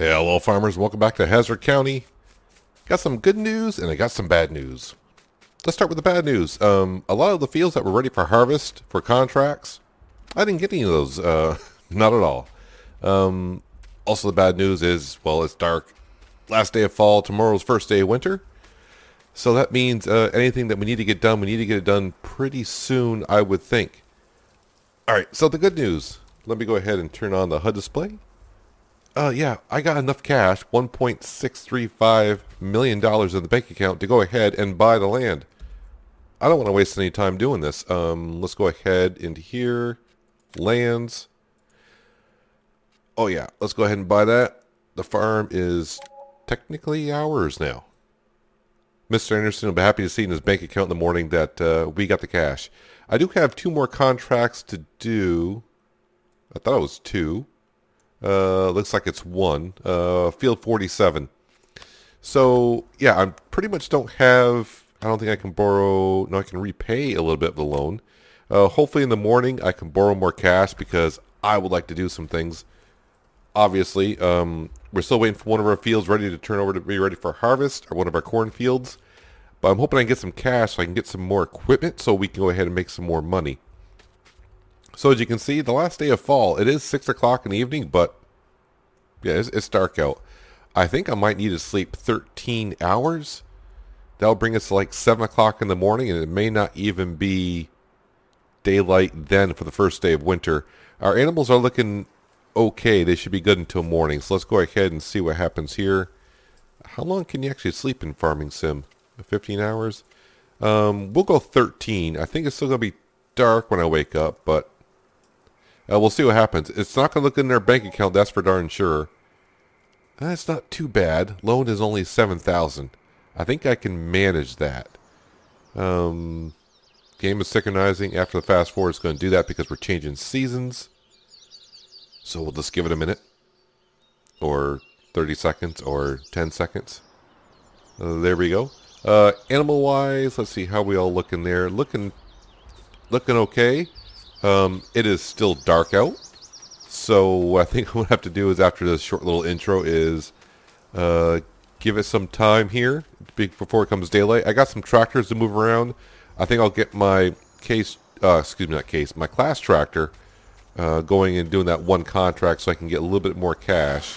Hello, farmers. Welcome back to Hazzard County. Got some good news and I got some bad news. Let's start with the bad news. A lot of the fields that were ready for harvest for contracts, I didn't get any of those. Not at all. Also, the bad news is, well, it's dark. Last day of fall. Tomorrow's first day of winter. So that means anything that we need to get done, we need to get it done pretty soon, I would think. All right. So the good news. Let me go ahead and turn on the HUD display. Yeah, I got enough cash, $1.635 million in the bank account to go ahead and buy the land. I don't want to waste any time doing this. Let's go ahead into here, lands. Oh yeah, let's go ahead and buy that. The farm is technically ours now. Mr. Anderson will be happy to see in his bank account in the morning that we got the cash. I do have 2 more contracts to do. I thought it was 2. Looks like it's 1. Field 47. So, yeah, I pretty much don't have... I don't think I can borrow... No, I can repay a little bit of the loan. Hopefully in the morning I can borrow more cash because I would like to do some things. Obviously, we're still waiting for one of our fields ready to turn over to be ready for harvest, or one of our corn fields. But I'm hoping I can get some cash so I can get some more equipment so we can go ahead and make some more money. So as you can see, the last day of fall, it is 6 o'clock in the evening, but yeah, it's dark out. I think I might need to sleep 13 hours. That'll bring us to like 7 o'clock in the morning, and it may not even be daylight then for the first day of winter. Our animals are looking okay. They should be good until morning. So let's go ahead and see what happens here. How long can you actually sleep in Farming Sim? 15 hours? We'll go 13. I think it's still going to be dark when I wake up, but we'll see what happens. It's not going to look good in their bank account, that's for darn sure. That's not too bad. Loan is only 7,000. I think I can manage that. Game is synchronizing. After the fast forward, it's going to do that because we're changing seasons. So we'll just give it a minute. Or 30 seconds or 10 seconds. There we go. Animal-wise, let's see how we all look in there. Looking okay. It is still dark out, so what I think we'll have to do is, after this short little intro, is give it some time here before it comes daylight. I got some tractors to move around. I think I'll get my my class tractor going and doing that one contract so I can get a little bit more cash.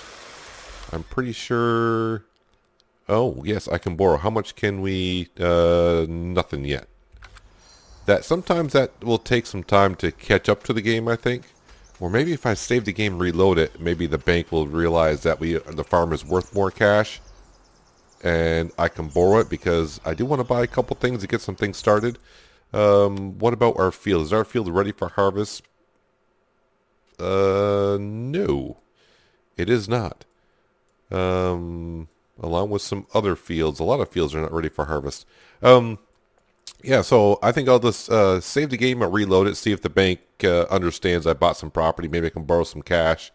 I'm pretty sure... Oh, yes, I can borrow. How much can we... nothing yet. Sometimes that will take some time to catch up to the game, I think. Or maybe if I save the game and reload it, maybe the bank will realize that the farm is worth more cash. And I can borrow it because I do want to buy a couple things to get some things started. What about our field? Is our field ready for harvest? No. It is not. Along with some other fields. A lot of fields are not ready for harvest. Yeah, so I think I'll just save the game and reload it, see if the bank understands I bought some property. Maybe I can borrow some cash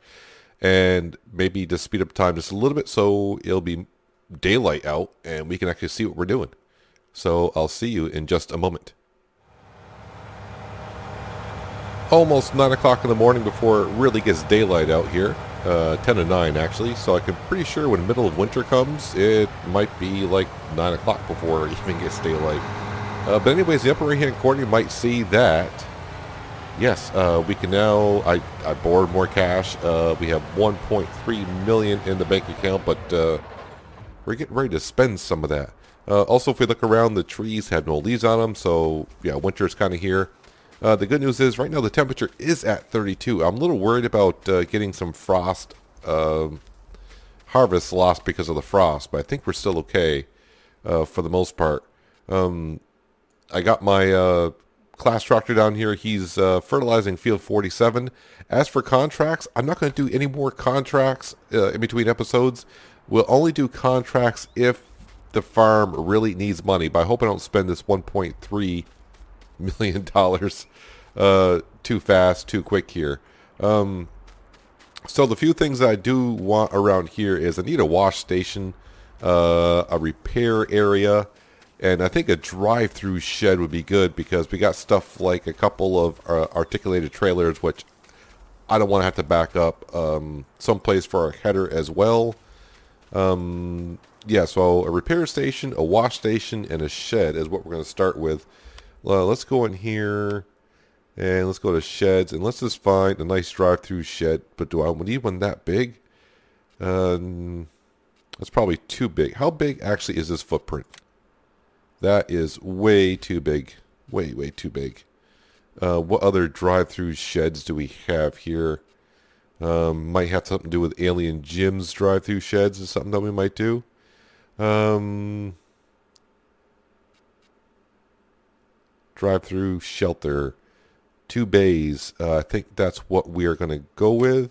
and maybe just speed up time just a little bit so it'll be daylight out and we can actually see what we're doing. So I'll see you in just a moment. Almost 9 o'clock in the morning before it really gets daylight out here. 10 to 9 actually, so I'm pretty sure when the middle of winter comes, it might be like 9 o'clock before it even gets daylight. But anyways, the upper right hand corner, you might see that, yes, we can now, I borrowed more cash. We have 1.3 million in the bank account, but we're getting ready to spend some of that. Also, if we look around, the trees have no leaves on them, so yeah, winter's kind of here. The good news is right now the temperature is at 32. I'm a little worried about getting some frost harvest lost because of the frost, but I think we're still okay for the most part. I got my class tractor down here. He's fertilizing field 47. As for contracts, I'm not going to do any more contracts in between episodes. We'll only do contracts if the farm really needs money, but I hope I don't spend this $1.3 million too fast, too quick here. So the few things that I do want around here is I need a wash station, a repair area, and I think a drive-through shed would be good because we got stuff like a couple of articulated trailers, which I don't want to have to back up someplace for our header as well. Yeah, so a repair station, a wash station, and a shed is what we're going to start with. Let's go in here, and let's go to sheds, and let's just find a nice drive-through shed. But do I need one that big? That's probably too big. How big actually is this footprint? That is way too big. Way, way too big. What other drive-through sheds do we have here? Might have something to do with Alien Jim's drive-through sheds is something that we might do. Drive-through shelter. 2 bays. I think that's what we are going to go with.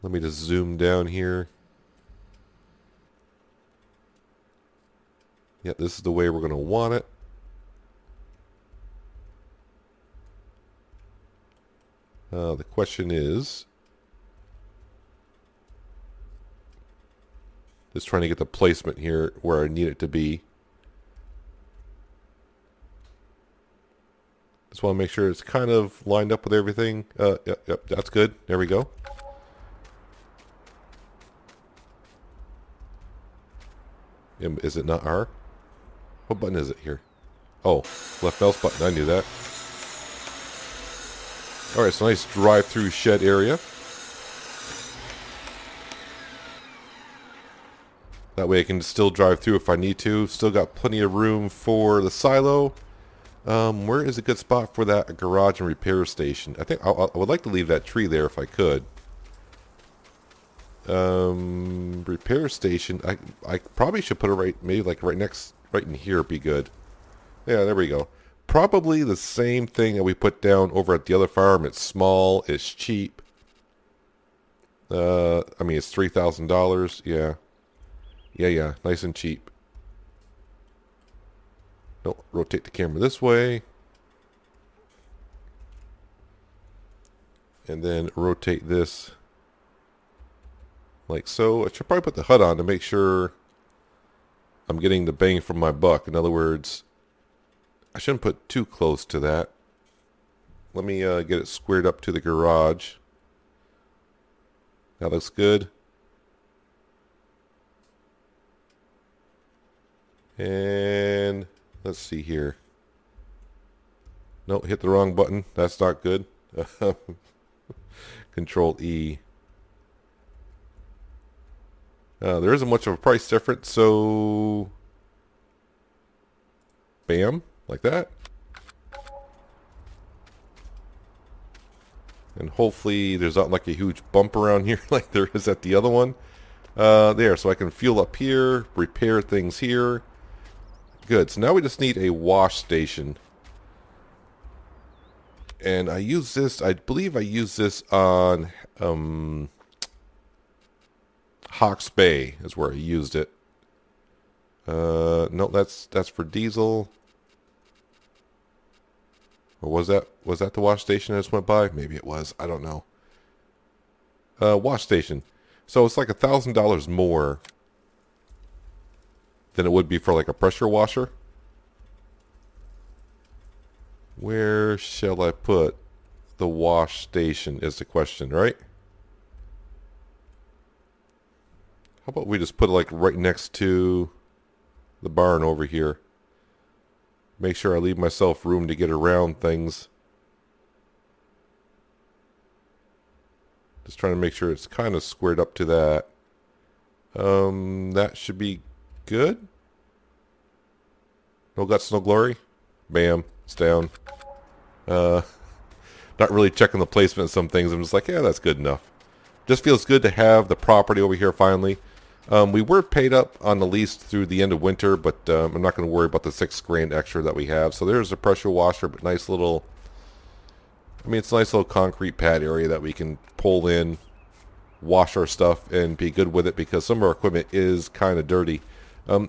Let me just zoom down here. Yeah, this is the way we're going to want it. The question is, just trying to get the placement here where I need it to be. Just want to make sure it's kind of lined up with everything. Yep, that's good. There we go. Is it not R? What button is it here? Oh, left mouse button. I knew that. Alright, so nice drive-through shed area. That way I can still drive through if I need to. Still got plenty of room for the silo. Where is a good spot for that garage and repair station? I think I would like to leave that tree there if I could. Repair station. I probably should put it maybe like right in here would be good. Yeah, there we go. Probably the same thing that we put down over at the other farm. It's small, it's cheap. I mean, it's $3,000. Yeah. Yeah, nice and cheap. Nope, rotate the camera this way. And then rotate this like so. I should probably put the HUD on to make sure I'm getting the bang from my buck. In other words, I shouldn't put too close to that. Let me get it squared up to the garage. That looks good. And let's see here. No, hit the wrong button. That's not good. Control E. There isn't much of a price difference, so bam, like that. And hopefully there's not like a huge bump around here like there is at the other one. There, so I can fuel up here, repair things here. Good, so now we just need a wash station. And I use this, I believe I use this on Hawke's Bay is where I used it. No, that's for diesel. Or was that the wash station I just went by? Maybe it was. I don't know. Wash station. So it's like $1,000 more than it would be for like a pressure washer. Where shall I put the wash station is the question, right? How about we just put it like right next to the barn over here. Make sure I leave myself room to get around things. Just trying to make sure it's kind of squared up to that. That should be good. No guts, no glory. Bam, it's down. Not really checking the placement of some things. I'm just like, yeah, that's good enough. Just feels good to have the property over here finally. We were paid up on the lease through the end of winter, but I'm not going to worry about the $6,000 extra that we have. So there's a pressure washer, but nice little, I mean, it's a nice little concrete pad area that we can pull in, wash our stuff, and be good with it because some of our equipment is kind of dirty.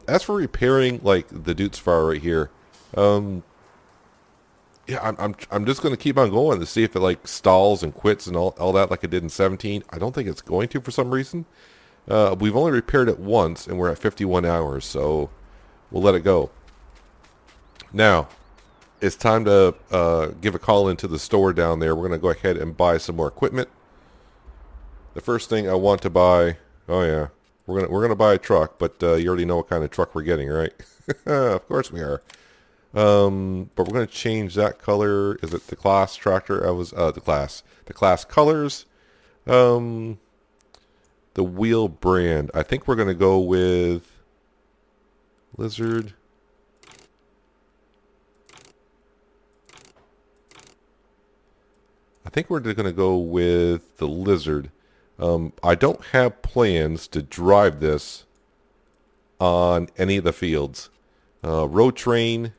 As for repairing, like the Dutes Fire right here, yeah, I'm just going to keep on going to see if it like stalls and quits and all that like it did in 17. I don't think it's going to for some reason. We've only repaired it once, and we're at 51 hours, so we'll let it go. Now, it's time to give a call into the store down there. We're going to go ahead and buy some more equipment. The first thing I want to buy, oh yeah, we're gonna buy a truck, but you already know what kind of truck we're getting, right? Of course we are. But we're gonna change that color. Is it the class tractor? I was the class colors. Um, the wheel brand. I think we're gonna go with Lizard. I think we're going to go with the Lizard. I don't have plans to drive this on any of the fields. Road train,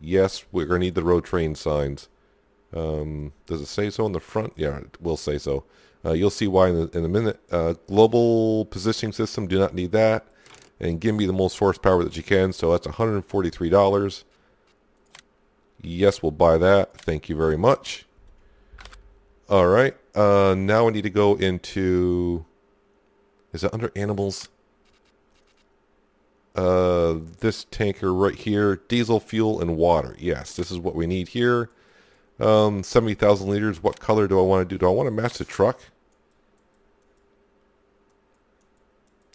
yes, we're going to need the road train signs. Does it say so on the front? Yeah, it will say so. You'll see why in a minute. Global positioning system, do not need that. And give me the most horsepower that you can. So that's $143. Yes, we'll buy that. Thank you very much. All right. Now we need to go into... Is it under animals? This tanker right here. Diesel, fuel, and water. Yes, this is what we need here. 70,000 liters. What color do I want to do? Do I want to match the truck?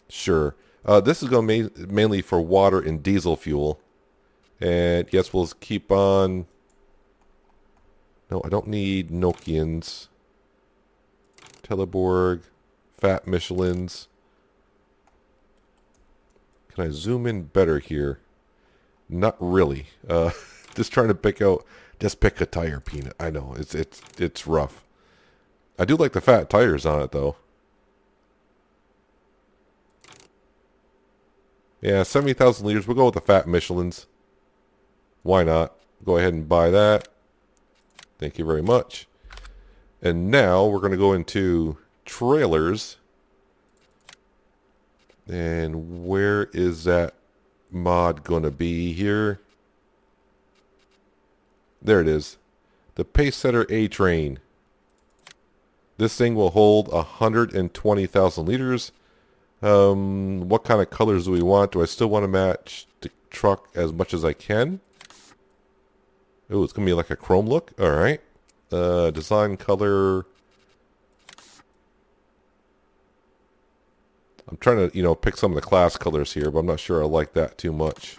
Sure. This is going to be mainly for water and diesel fuel. And yes, we'll keep on... No, I don't need Nokians. Teleborg. Fat Michelins. Can I zoom in better here? Not really. Just trying to pick out... Just pick a tire, Peanut. I know. It's rough. I do like the fat tires on it, though. Yeah, 70,000 liters. We'll go with the fat Michelins. Why not? Go ahead and buy that. Thank you very much. And now we're going to go into trailers. And where is that mod going to be here? There it is. The Pacesetter A-Train. This thing will hold 120,000 liters. What kind of colors do we want? Do I still want to match the truck as much as I can? Oh, it's going to be like a chrome look. All right. Design color. I'm trying to, pick some of the class colors here, but I'm not sure I like that too much.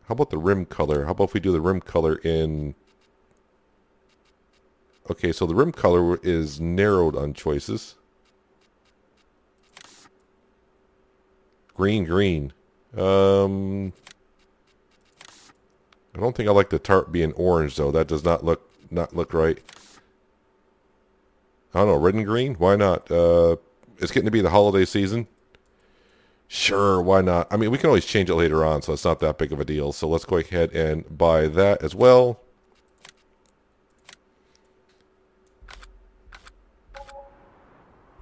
How about the rim color? How about if we do the rim color in... Okay, so the rim color is narrowed on choices. Green. I don't think I like the tarp being orange though. That does not look right. I don't know, red and green? Why not? It's getting to be the holiday season. Sure, why not? I mean, we can always change it later on, so it's not that big of a deal. So let's go ahead and buy that as well.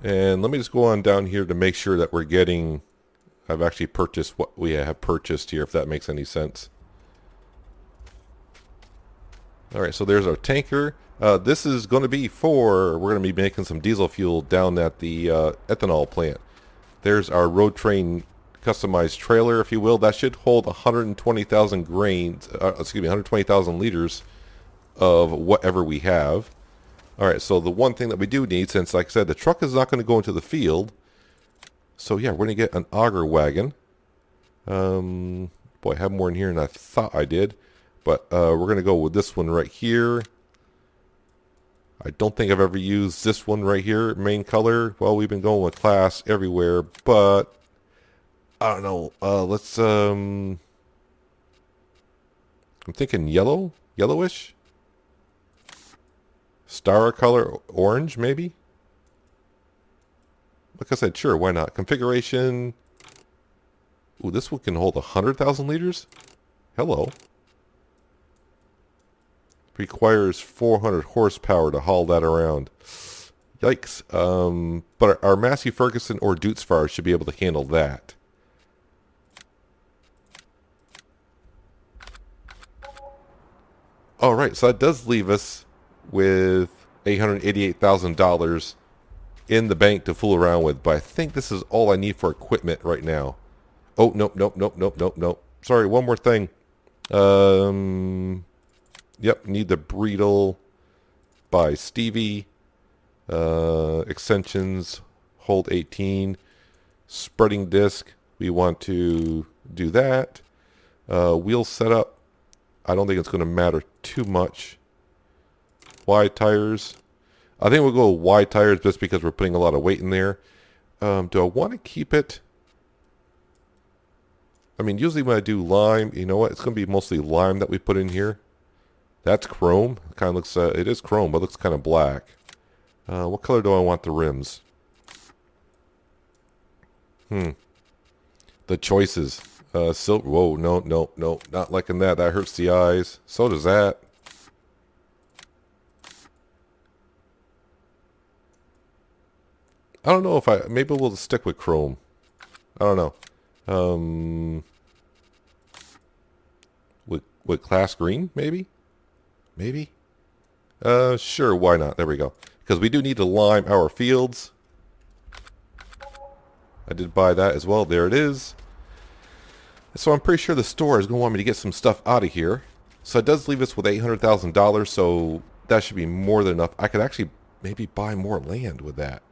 And let me just go on down here to make sure that we're getting... I've actually purchased what we have purchased here, if that makes any sense. Alright, so there's our tanker. This is going to be for... We're going to be making some diesel fuel down at the ethanol plant. There's our road train customized trailer, if you will. That should hold 120,000 grains, 120,000 liters of whatever we have. Alright, so the one thing that we do need, since like I said, the truck is not going to go into the field. So yeah, we're going to get an auger wagon. Boy, I have more in here than I thought I did. But we're going to go with this one right here. I don't think I've ever used this one right here, main color. Well, we've been going with class everywhere, but I don't know. Let's, I'm thinking yellow, yellowish. Star color, orange, maybe? Like I said, sure, why not? Configuration. Ooh, this one can hold 100,000 liters? Hello. Requires 400 horsepower to haul that around. Yikes. But our Massey Ferguson or Dutzfar should be able to handle that. Alright, so that does leave us with $888,000 in the bank to fool around with. But I think this is all I need for equipment right now. Oh, nope. Sorry, one more thing. Yep, need the Breedle by Stevie. Extensions, hold 18. Spreading disc, we want to do that. Wheel setup, I don't think it's going to matter too much. Wide tires, I think we'll go wide tires just because we're putting a lot of weight in there. Do I want to keep it? I mean, usually when I do lime, you know what? It's going to be mostly lime that we put in here. That's chrome. It kind of looks, it is chrome, but it looks kind of black. What color do I want the rims? The choices. Silver. Whoa, no, not liking that. That hurts the eyes. So does that. I don't know if maybe we'll stick with chrome. I don't know. With class green, maybe? Maybe? Sure, why not? There we go. Because we do need to lime our fields. I did buy that as well. There it is. So I'm pretty sure the store is going to want me to get some stuff out of here. So it does leave us with $800,000, so that should be more than enough. I could actually maybe buy more land with that.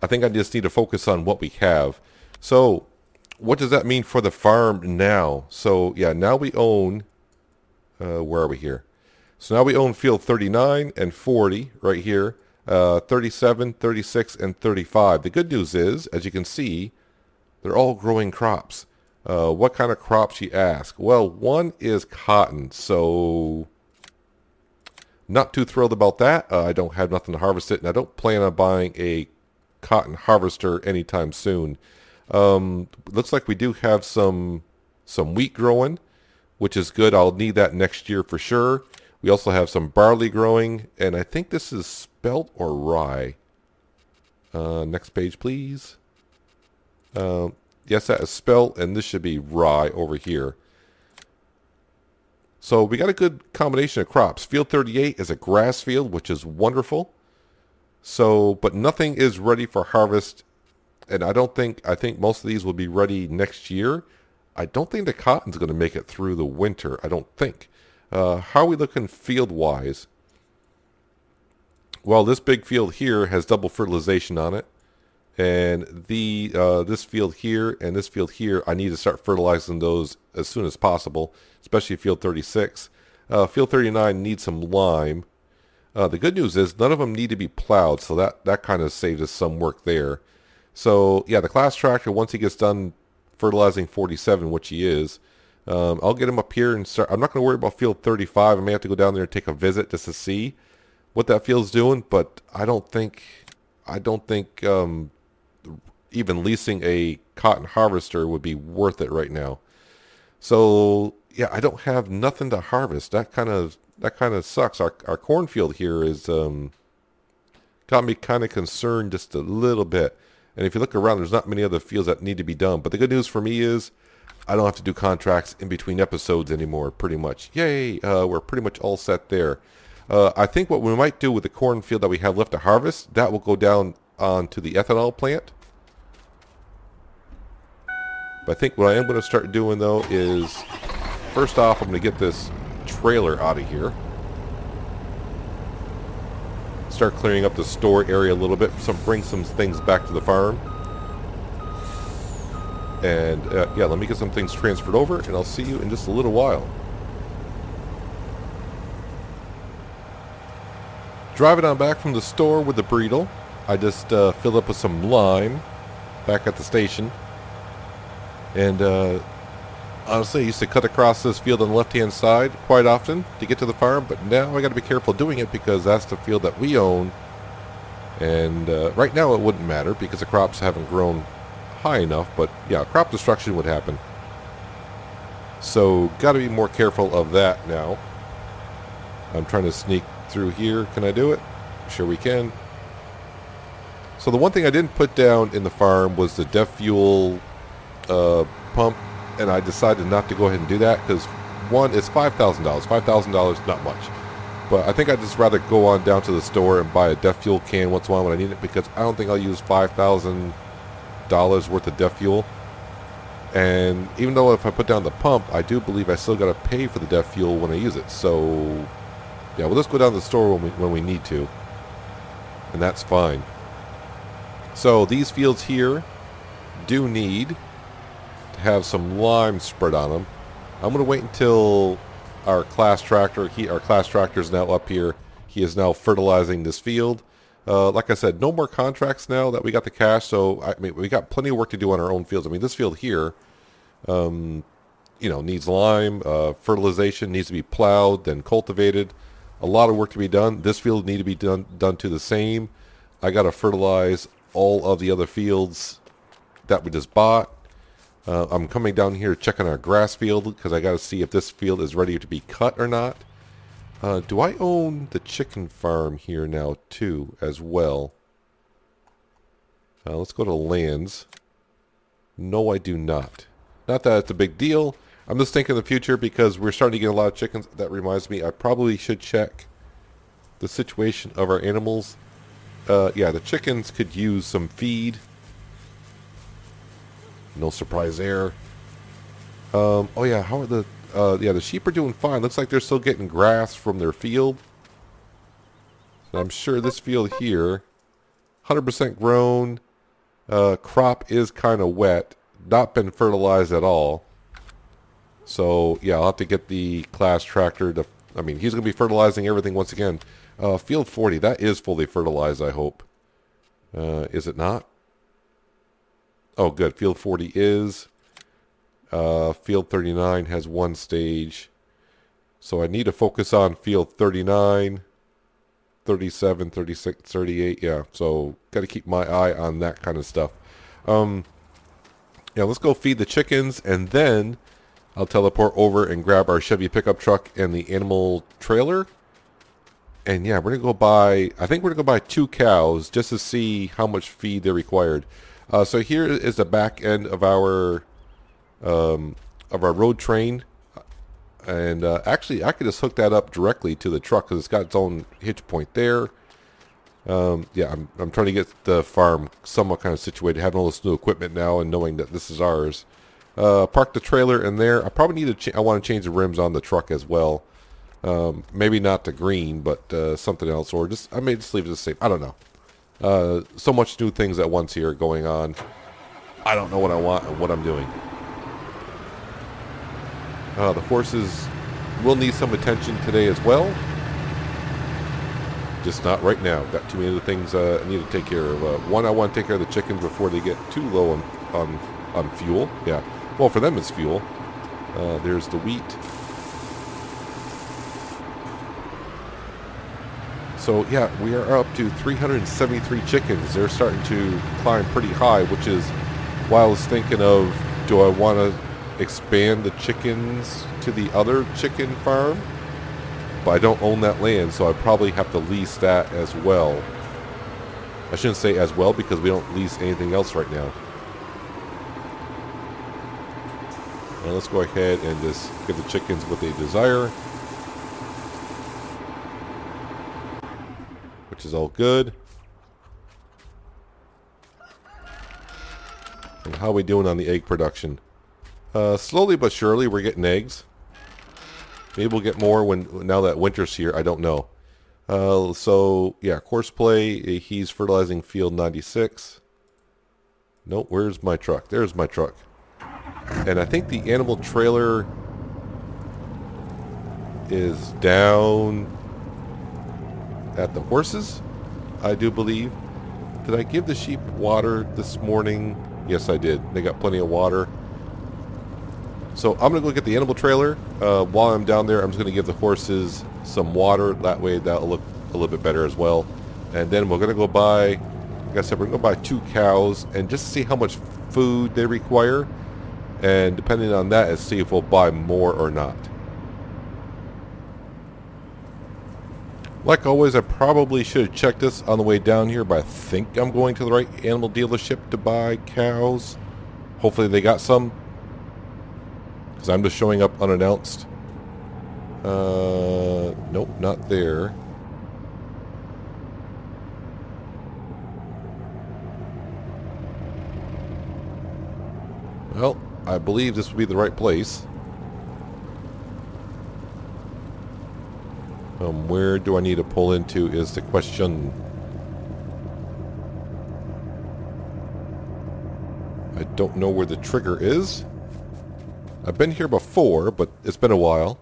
I think I just need to focus on what we have. So what does that mean for the farm now? So yeah, now we own, where are we here? So now we own field 39 and 40 right here, 37, 36, and 35. The good news is, as you can see, they're all growing crops. What kind of crops, you ask? Well, one is cotton, so not too thrilled about that. I don't have nothing to harvest it, and I don't plan on buying a cotton harvester anytime soon. Looks like we do have some wheat growing, which is good. I'll need that next year for sure. We also have some barley growing, and I think this is spelt or rye. Next page, please. Yes, that is spelt, and this should be rye over here. So we got a good combination of crops. Field 38 is a grass field, which is wonderful. So, but nothing is ready for harvest, and I think most of these will be ready next year. I don't think the cotton's going to make it through the winter. I don't think. How are we looking field-wise? Well, this big field here has double fertilization on it. And this field here and this field here, I need to start fertilizing those as soon as possible, especially field 36. Field 39 needs some lime. The good news is none of them need to be plowed, so that kind of saved us some work there. So, yeah, the class tractor, once he gets done fertilizing 47, which he is, I'll get him up here and start. I'm not going to worry about field 35. I may have to go down there and take a visit just to see what that field's doing, but I don't think even leasing a cotton harvester would be worth it right now. So yeah, I don't have nothing to harvest. That kind of sucks. Our cornfield here is got me kind of concerned just a little bit. And if you look around, there's not many other fields that need to be done. But the good news for me is I don't have to do contracts in between episodes anymore, pretty much. Yay! We're pretty much all set there. I think what we might do with the cornfield that we have left to harvest, that will go down onto the ethanol plant. But I think what I am going to start doing, though, is first off, I'm going to get this trailer out of here. Start clearing up the store area a little bit. Bring some things back to the farm. And yeah, let me get some things transferred over, and I'll see you in just a little while. Driving on back from the store with the Breedle. I just filled up with some lime back at the station. And honestly, I used to cut across this field on the left-hand side quite often to get to the farm, but now I got to be careful doing it because that's the field that we own. And right now it wouldn't matter because the crops haven't grown high enough, but yeah, crop destruction would happen. So got to be more careful of that now. I'm trying to sneak through here. Can I do it? Sure we can. So the one thing I didn't put down in the farm was the DEF fuel pump, and I decided not to go ahead and do that because one, it's $5,000. $5,000, not much. But I think I'd just rather go on down to the store and buy a DEF fuel can once in a while when I need it, because I don't think I'll use $5,000 worth of DEF fuel. And even though if I put down the pump, I do believe I still got to pay for the DEF fuel when I use it. So, yeah, we'll just go down to the store when we need to. And that's fine. So these fields here do need to have some lime spread on them. I'm going to wait until our class tractor, our class tractor is now up here. He is now fertilizing this field. Like I said, no more contracts now that we got the cash. So I mean, we got plenty of work to do on our own fields. I mean, this field here, you know, needs lime, fertilization, needs to be plowed, then cultivated. A lot of work to be done. This field need to be done to the same. I got to fertilize all of the other fields that we just bought. I'm coming down here checking our grass field because I got to see if this field is ready to be cut or not. Do I own the chicken farm here now too as well? Let's go to lands. No, I do not. Not that it's a big deal. I'm just thinking of the future because we're starting to get a lot of chickens. That reminds me, I probably should check the situation of our animals. Yeah, the chickens could use some feed. No surprise there. Oh yeah, how are the... yeah, the sheep are doing fine. Looks like they're still getting grass from their field. And I'm sure this field here, 100% grown. Crop is kind of wet. Not been fertilized at all. So, yeah, I'll have to get the class tractor to... I mean, he's going to be fertilizing everything once again. Field 40, that is fully fertilized, I hope. Is it not? Oh, good. Field 40 is. Field 39 has one stage. So I need to focus on field 39, 37, 36, 38. Yeah, so got to keep my eye on that kind of stuff. Yeah, let's go feed the chickens, and then I'll teleport over and grab our Chevy pickup truck and the animal trailer. And yeah, we're going to go buy, I think we're going to go buy 2 cows just to see how much feed they're required. So here is the back end of our road train. And actually, I could just hook that up directly to the truck because it's got its own hitch point there. Yeah, I'm trying to get the farm somewhat kind of situated, having all this new equipment now and knowing that this is ours. Park the trailer in there. I probably need to. I want to change the rims on the truck as well. Maybe not the green, but something else, or just I may just leave it the same. I don't know. So much new things at once here going on. I don't know what I want and what I'm doing. The horses will need some attention today as well. Just not right now. Got too many other things I need to take care of. One, I want to take care of the chickens before they get too low on fuel. Yeah. Well, for them it's fuel. There's the wheat. So, yeah, we are up to 373 chickens. They're starting to climb pretty high, which is why I was thinking of, do I want to expand the chickens to the other chicken farm? But I don't own that land, so I probably have to lease that as well. I shouldn't say as well because we don't lease anything else right now. Now let's go ahead and just give the chickens what they desire. Which is all good. And how are we doing on the egg production? Slowly but surely we're getting eggs. Maybe we'll get more now that winter's here. I don't know. So, yeah, course play. He's fertilizing field 96. Nope, where's my truck? There's my truck. And I think the animal trailer is down at the horses, I do believe. Did I give the sheep water this morning? Yes, I did. They got plenty of water. So I'm going to go get the animal trailer. While I'm down there, I'm just going to give the horses some water. That way that'll look a little bit better as well. And then we're going to go buy, like I said, we're going to go buy 2 cows and just see how much food they require. And depending on that, is see if we'll buy more or not. Like always, I probably should have checked this on the way down here, but I think I'm going to the right animal dealership to buy cows. Hopefully they got some. Because I'm just showing up unannounced. Nope, not there. Well, I believe this would be the right place. Where do I need to pull into is the question. I don't know where the trigger is. I've been here before, but it's been a while.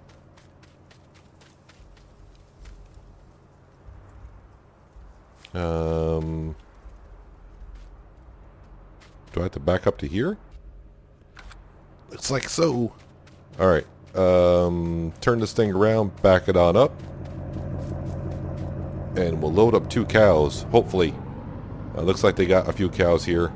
Do I have to back up to here? Looks like so. Alright. Turn this thing around, back it on up. And we'll load up 2 cows, hopefully. Looks like they got a few cows here.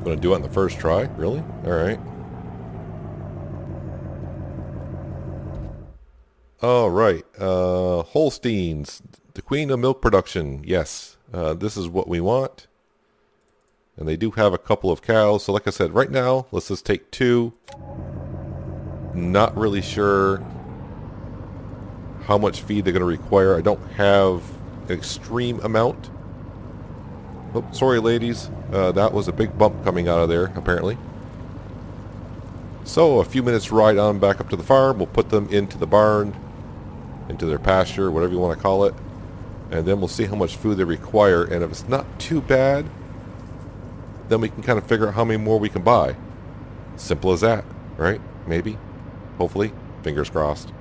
Gonna do it on the first try? Really? Alright. Alright. Holsteins. The queen of milk production. Yes. This is what we want. And they do have a couple of cows. So like I said, right now, let's just take 2. Not really sure how much feed they're going to require. I don't have an extreme amount. Oh, sorry, ladies. That was a big bump coming out of there, apparently. So, a few minutes ride on back up to the farm. We'll put them into the barn, into their pasture, whatever you want to call it. And then we'll see how much food they require. And if it's not too bad, then we can kind of figure out how many more we can buy. Simple as that, right? Maybe. Hopefully. Fingers crossed.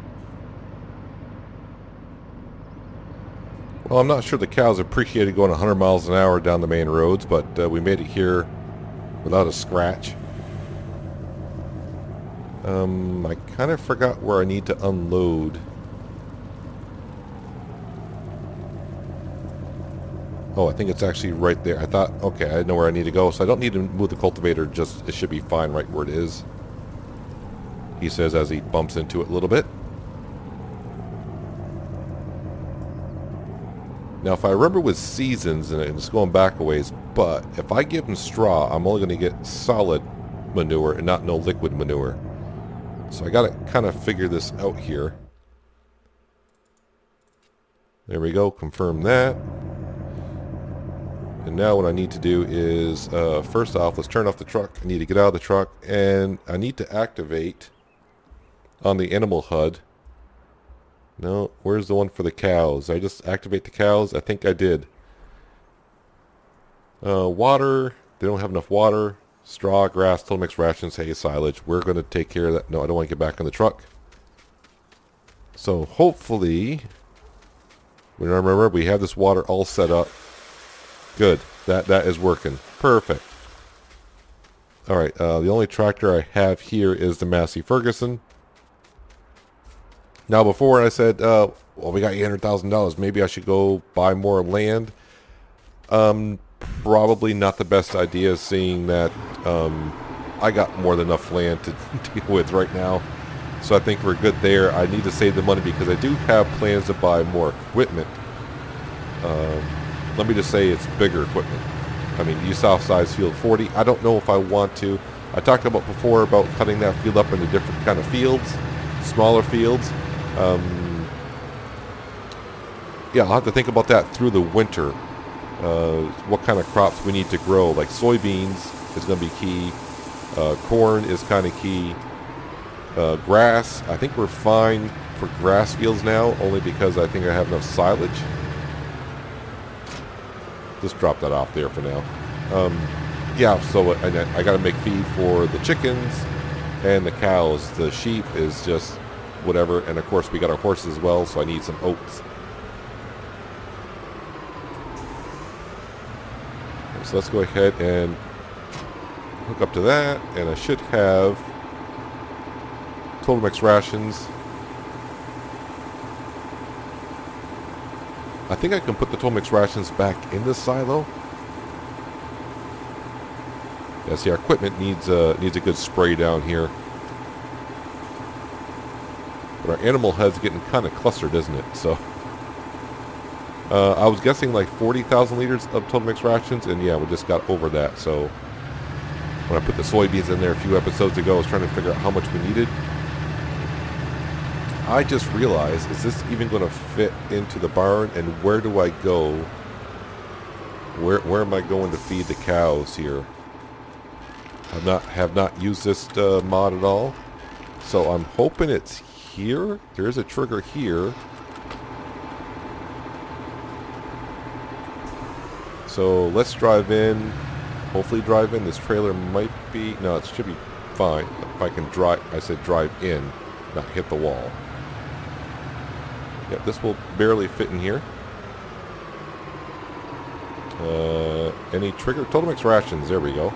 Well, I'm not sure the cows appreciated going 100 miles an hour down the main roads, but we made it here without a scratch. I kind of forgot where I need to unload. Oh, I think it's actually right there. I thought, okay, I know where I need to go, so I don't need to move the cultivator, just it should be fine right where it is. He says as he bumps into it a little bit. Now, if I remember with seasons, and it's going back a ways, but if I give them straw, I'm only going to get solid manure and not no liquid manure. So I got to kind of figure this out here. There we go, confirm that. And now what I need to do is, first off, let's turn off the truck. I need to get out of the truck, and I need to activate on the animal HUD. No, where's the one for the cows? I just activate the cows? I think I did. Water. They don't have enough water. Straw, grass, total mixed rations, hay, silage. We're going to take care of that. No, I don't want to get back in the truck. So hopefully, remember, we have this water all set up. Good. That is working. Perfect. Alright, the only tractor I have here is the Massey Ferguson. Now, before I said, well, we got $800,000. Maybe I should go buy more land. Probably not the best idea, seeing that I got more than enough land to deal with right now. So I think we're good there. I need to save the money because I do have plans to buy more equipment. Let me just say it's bigger equipment. I mean, you saw size field 40. I don't know if I want to. I talked about before about cutting that field up into different kind of fields, smaller fields. Yeah, I'll have to think about that through the winter. What kind of crops we need to grow. Like soybeans is going to be key. Corn is kind of key. Grass, I think we're fine for grass fields now, only because I think I have enough silage. Just drop that off there for now. Yeah, so I got to make feed for the chickens and the cows. The sheep is just whatever, and of course we got our horses as well, so I need some oats. So let's go ahead and hook up to that, and I should have total mixed rations. I think I can put the total mixed rations back in the silo. Yeah, see, our equipment needs a good spray down here. But our animal head's getting kind of clustered, isn't it? So I was guessing like 40,000 liters of total mixed rations, and yeah, we just got over that. So when I put the soybeans in there a few episodes ago, I was trying to figure out how much we needed. I just realized, is this even going to fit into the barn, and where do I go? Where am I going to feed the cows here? Have not used this mod at all, so I'm hoping it's here. There is a trigger here. So let's drive in. Hopefully drive in. This trailer might be... No, it should be fine. If I can drive... I said drive in, not hit the wall. Yep, this will barely fit in here. Any trigger? Total mixed rations. There we go.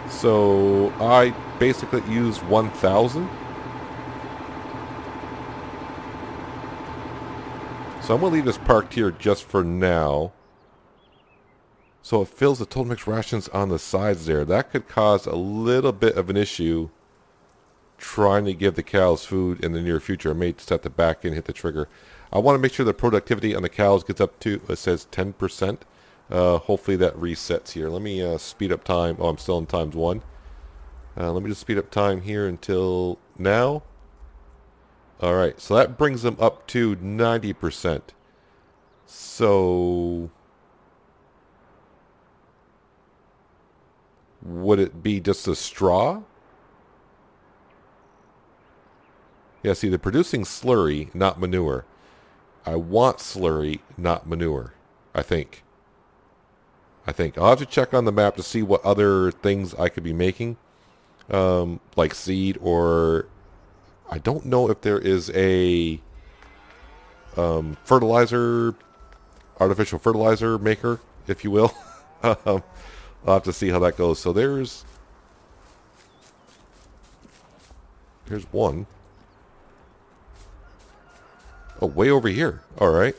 So I basically used 1,000. So I'm going to leave this parked here just for now. So it fills the total mixed rations on the sides there. That could cause a little bit of an issue trying to give the cows food in the near future. I may set the back and hit the trigger. I want to make sure the productivity on the cows gets up to, it says 10%. Hopefully that resets here. Let me speed up time. Oh, I'm still in times 1. Let me just speed up time here until now. Alright, so that brings them up to 90%. So would it be just a straw? Yeah, see, they're producing slurry, not manure. I want slurry, not manure, I think. I'll have to check on the map to see what other things I could be making. Like seed, or I don't know if there is a fertilizer, artificial fertilizer maker, if you will. I'll have to see how that goes. So here's one. Oh, way over here. All right,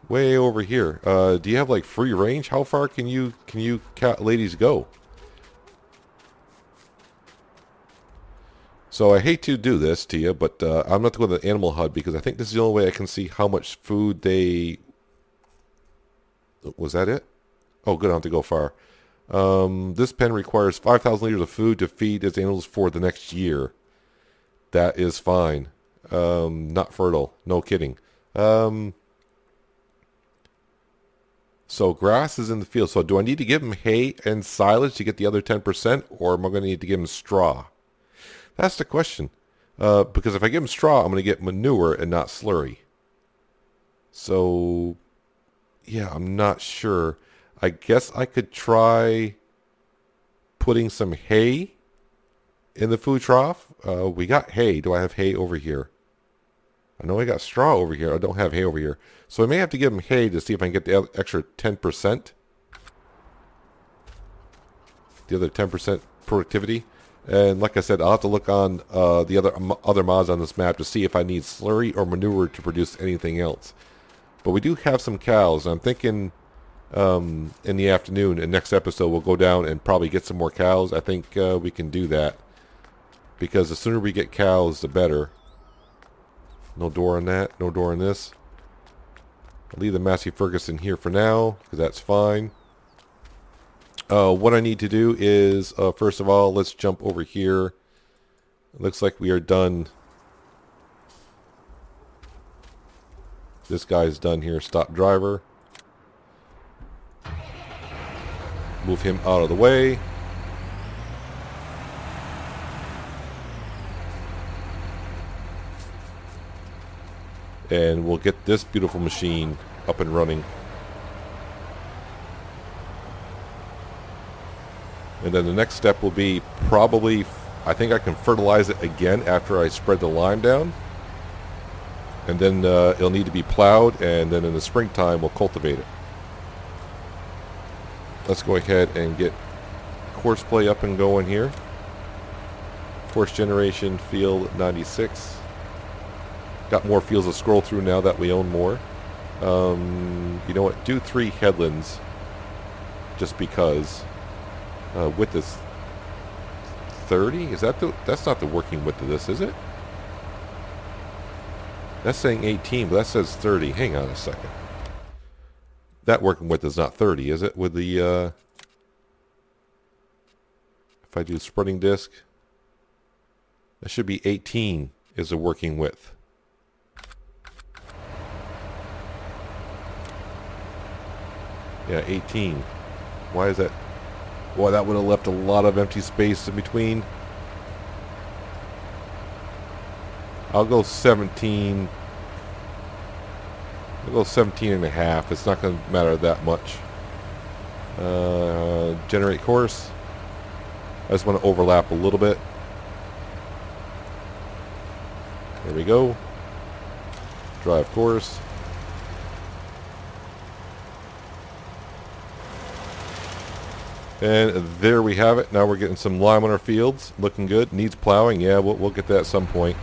way over here. Do you have like free range? How far can you cat ladies go? So I hate to do this to you, but I'm not going to go to the animal HUD because I think this is the only way I can see how much food they... Was that it? Oh, good, I don't have to go far. This pen requires 5,000 liters of food to feed its animals for the next year. That is fine. Not fertile. No kidding. So grass is in the field. So do I need to give them hay and silage to get the other 10%, or am I going to need to give them straw? That's the question. Because if I give them straw, I'm going to get manure and not slurry. So, yeah, I'm not sure. I guess I could try putting some hay in the food trough. We got hay. Do I have hay over here? I know I got straw over here. I don't have hay over here. So I may have to give them hay to see if I can get the extra 10%. The other 10% productivity. And like I said, I'll have to look on the other mods on this map to see if I need slurry or manure to produce anything else. But we do have some cows. I'm thinking in the afternoon, and next episode we'll go down and probably get some more cows. I think we can do that. Because the sooner we get cows, the better. No door on that. No door on this. I'll leave the Massey Ferguson here for now, because that's fine. What I need to do is, first of all, let's jump over here. It looks like we are done. This guy's done here. Stop driver. Move him out of the way. And we'll get this beautiful machine up and running. And then the next step will be probably, I think I can fertilize it again after I spread the lime down. And then it'll need to be plowed, and then in the springtime we'll cultivate it. Let's go ahead and get horseplay up and going here. Horse generation field 96. Got more fields to scroll through now that we own more. You know what? Do 3 headlands just because. Width is 30? Is that that's not the working width of this, is it? That's saying 18, but that says 30. Hang on a second. That working width is not 30, is it? With the, if I do spreading disc, that should be 18 is the working width. Yeah, 18. Why is that? Boy, that would have left a lot of empty space in between. I'll go 17. I'll go 17 and a half. It's not going to matter that much. Generate course. I just want to overlap a little bit. There we go. Drive course. And there we have it. Now we're getting some lime on our fields. Looking good. Needs plowing. Yeah, we'll get that at some point.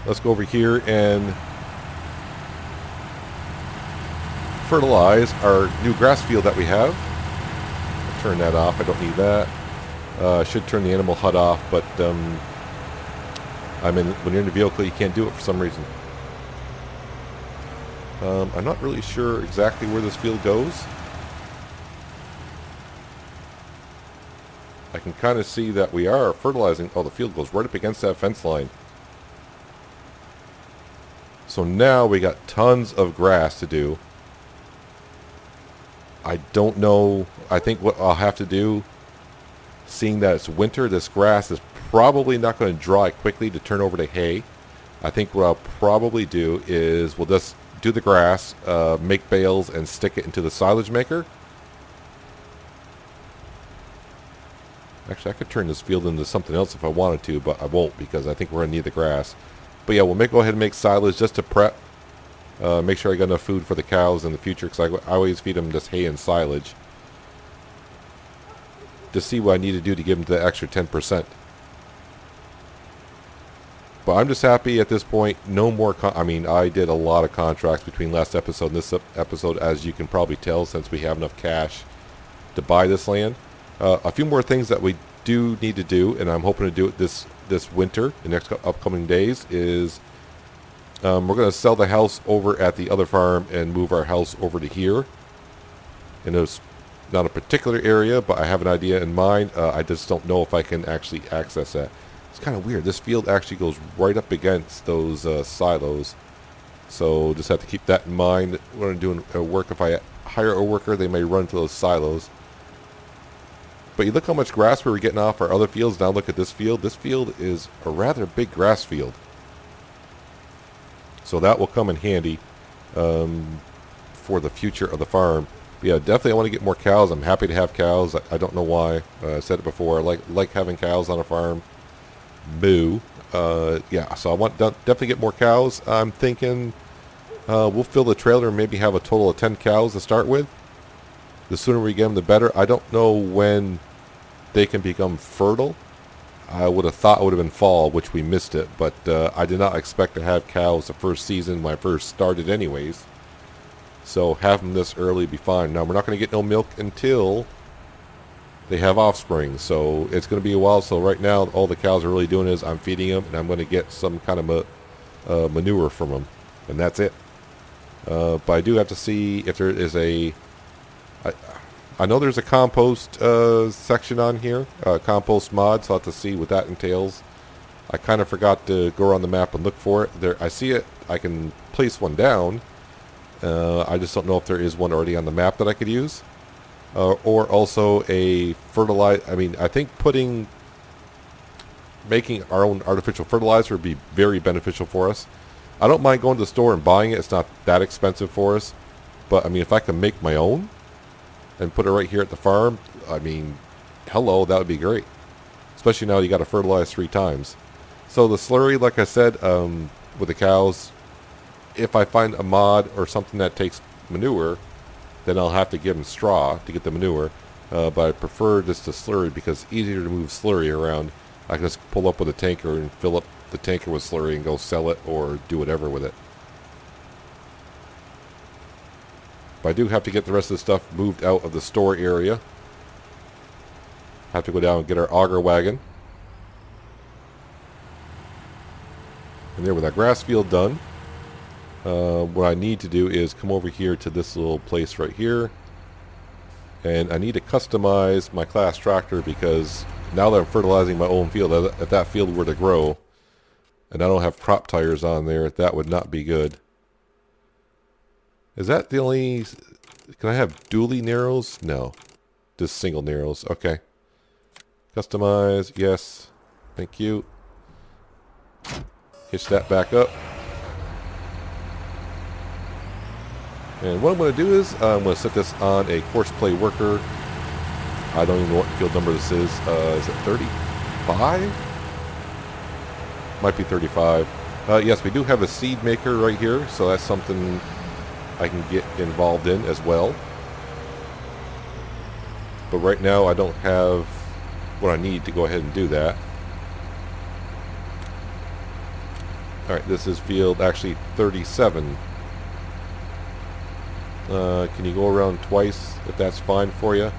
Let's go over here and fertilize our new grass field that we have. I'll turn that off. I don't need that. Should turn the animal hut off, but when you're in the vehicle, you can't do it for some reason. I'm not really sure exactly where this field goes. I can kind of see that we are fertilizing. Oh, the field goes right up against that fence line. So now we got tons of grass to do. I don't know. I think what I'll have to do, seeing that it's winter, this grass is probably not going to dry quickly to turn over to hay. I think what I'll probably do is we'll just do the grass, make bales, and stick it into the silage maker. Actually, I could turn this field into something else if I wanted to, but I won't because I think we're going to need the grass. But yeah, we'll go ahead and make silage just to prep. Make sure I got enough food for the cows in the future because I always feed them just hay and silage. To see what I need to do to give them the extra 10%. But I'm just happy at this point. No more, I did a lot of contracts between last episode and this episode, as you can probably tell, since we have enough cash to buy this land. A few more things that we do need to do, and I'm hoping to do it this winter, the next upcoming days, is we're going to sell the house over at the other farm and move our house over to here. And it's not a particular area, but I have an idea in mind. I just don't know if I can actually access that. It's kind of weird. This field actually goes right up against those silos. So just have to keep that in mind. When I'm doing work, if I hire a worker, they may run into those silos. But you look how much grass we were getting off our other fields. Now look at this field. This field is a rather big grass field. So that will come in handy for the future of the farm. But yeah, definitely I want to get more cows. I'm happy to have cows. I don't know why. I said it before. I like having cows on a farm. Boo. Yeah, so I want definitely get more cows. I'm thinking we'll fill the trailer and maybe have a total of 10 cows to start with. The sooner we get them, the better. I don't know when they can become fertile. I would have thought it would have been fall, which we missed it. But I did not expect to have cows the first season when I first started anyways. So have them this early would be fine. Now, we're not going to get no milk until they have offspring. So it's going to be a while. So right now, all the cows are really doing is I'm feeding them. And I'm going to get some kind of manure from them. And that's it. But I do have to see if there is a... I know there's a compost section on here, compost mod, so I'll have to see what that entails. I kind of forgot to go around the map and look for it. There, I see it. I can place one down. I just don't know if there is one already on the map that I could use. Or also a fertilizer. I think making our own artificial fertilizer would be very beneficial for us. I don't mind going to the store and buying it. It's not that expensive for us. But, if I can make my own and put it right here at the farm, hello, that would be great. Especially now you got to fertilize 3 times. So the slurry, like I said, with the cows, if I find a mod or something that takes manure, then I'll have to give them straw to get the manure. But I prefer just the slurry because it's easier to move slurry around. I can just pull up with a tanker and fill up the tanker with slurry and go sell it or do whatever with it. But I do have to get the rest of the stuff moved out of the store area. have to go down and get our auger wagon. And there with that grass field done. What I need to do is come over here to this little place right here. And I need to customize my class tractor because now that I'm fertilizing my own field, if that field were to grow, and I don't have crop tires on there, that would not be good. Is that the only... Can I have dually narrows? No. Just single narrows. Okay. Customize. Yes. Thank you. Hitch that back up. And what I'm going to do is I'm going to set this on a course play worker. I don't even know what field number this is. Is it 35? Might be 35. Yes, we do have a seed maker right here, so that's something I can get involved in as well. But right now I don't have what I need to go ahead and do that. Alright, this is field actually 37. Can you go around twice if that's fine for you?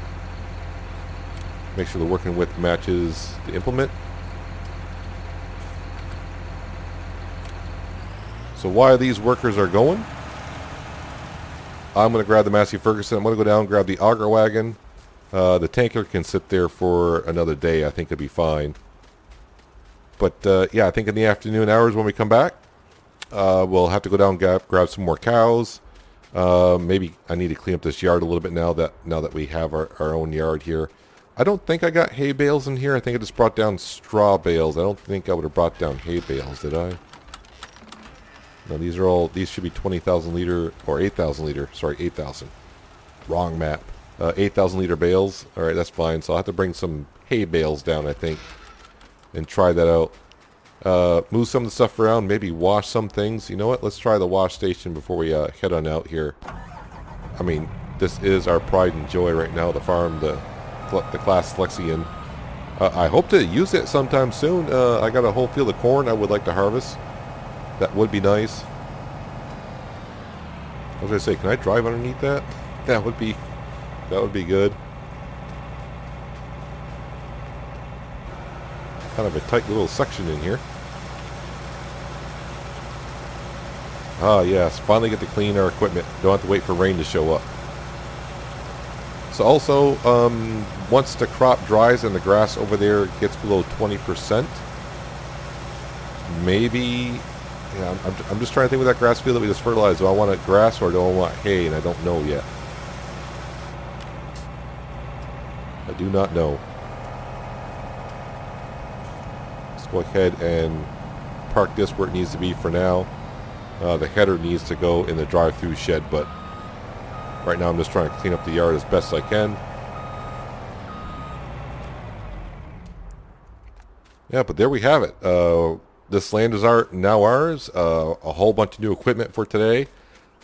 Make sure the working width matches the implement. So while these workers are going, I'm going to grab the Massey Ferguson. I'm going to go down and grab the auger wagon. The tanker can sit there for another day. I think it'll be fine. But yeah, I think in the afternoon hours when we come back, we'll have to go down and grab some more cows. Maybe I need to clean up this yard a little bit now that we have our own yard here. I don't think I got hay bales in here. I think I just brought down straw bales. I don't think I would have brought down hay bales, did I? No, these should be 20,000 liter or 8,000 liter. Sorry, 8,000. Wrong map. 8,000 liter bales. All right, that's fine. So I'll have to bring some hay bales down, I think, and try that out. Move some of the stuff around, maybe wash some things. You know what? Let's try the wash station before we head on out here. I mean, this is our pride and joy right now, the farm, the class Flexion. I hope to use it sometime soon. I got a whole field of corn I would like to harvest. That would be nice. I was going to say, can I drive underneath that? That would be good. Kind of a tight little section in here. Ah, yes. Finally get to clean our equipment. Don't have to wait for rain to show up. So also, once the crop dries and the grass over there gets below 20%, maybe... Yeah, I'm just trying to think with that grass field that we just fertilized. Do I want it grass or do I want hay? And I don't know yet. I do not know. Let's go ahead and park this where it needs to be for now. The header needs to go in the drive-through shed, but right now I'm just trying to clean up the yard as best I can. Yeah, but there we have it. This land is now ours. A whole bunch of new equipment for today.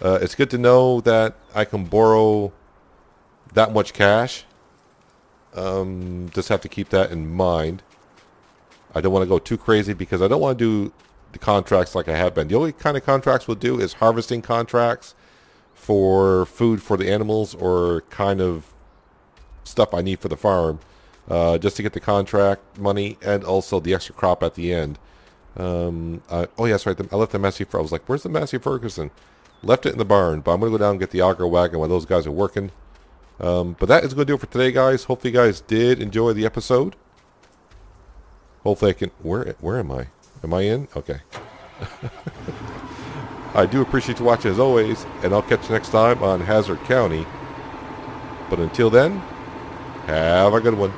It's good to know that I can borrow that much cash. Just have to keep that in mind. I don't want to go too crazy because I don't want to do the contracts like I have been. The only kind of contracts we'll do is harvesting contracts for food for the animals or kind of stuff I need for the farm. Just to get the contract money and also the extra crop at the end. Oh yeah, that's right. I left the Massey. I was like, "Where's the Massey Ferguson?" Left it in the barn, but I'm gonna go down and get the auger wagon while those guys are working. But that is gonna do it for today, guys. Hopefully, you guys did enjoy the episode. Hopefully, I can. Where am I? Am I in? Okay. I do appreciate you watching as always, and I'll catch you next time on Hazzard County. But until then, have a good one.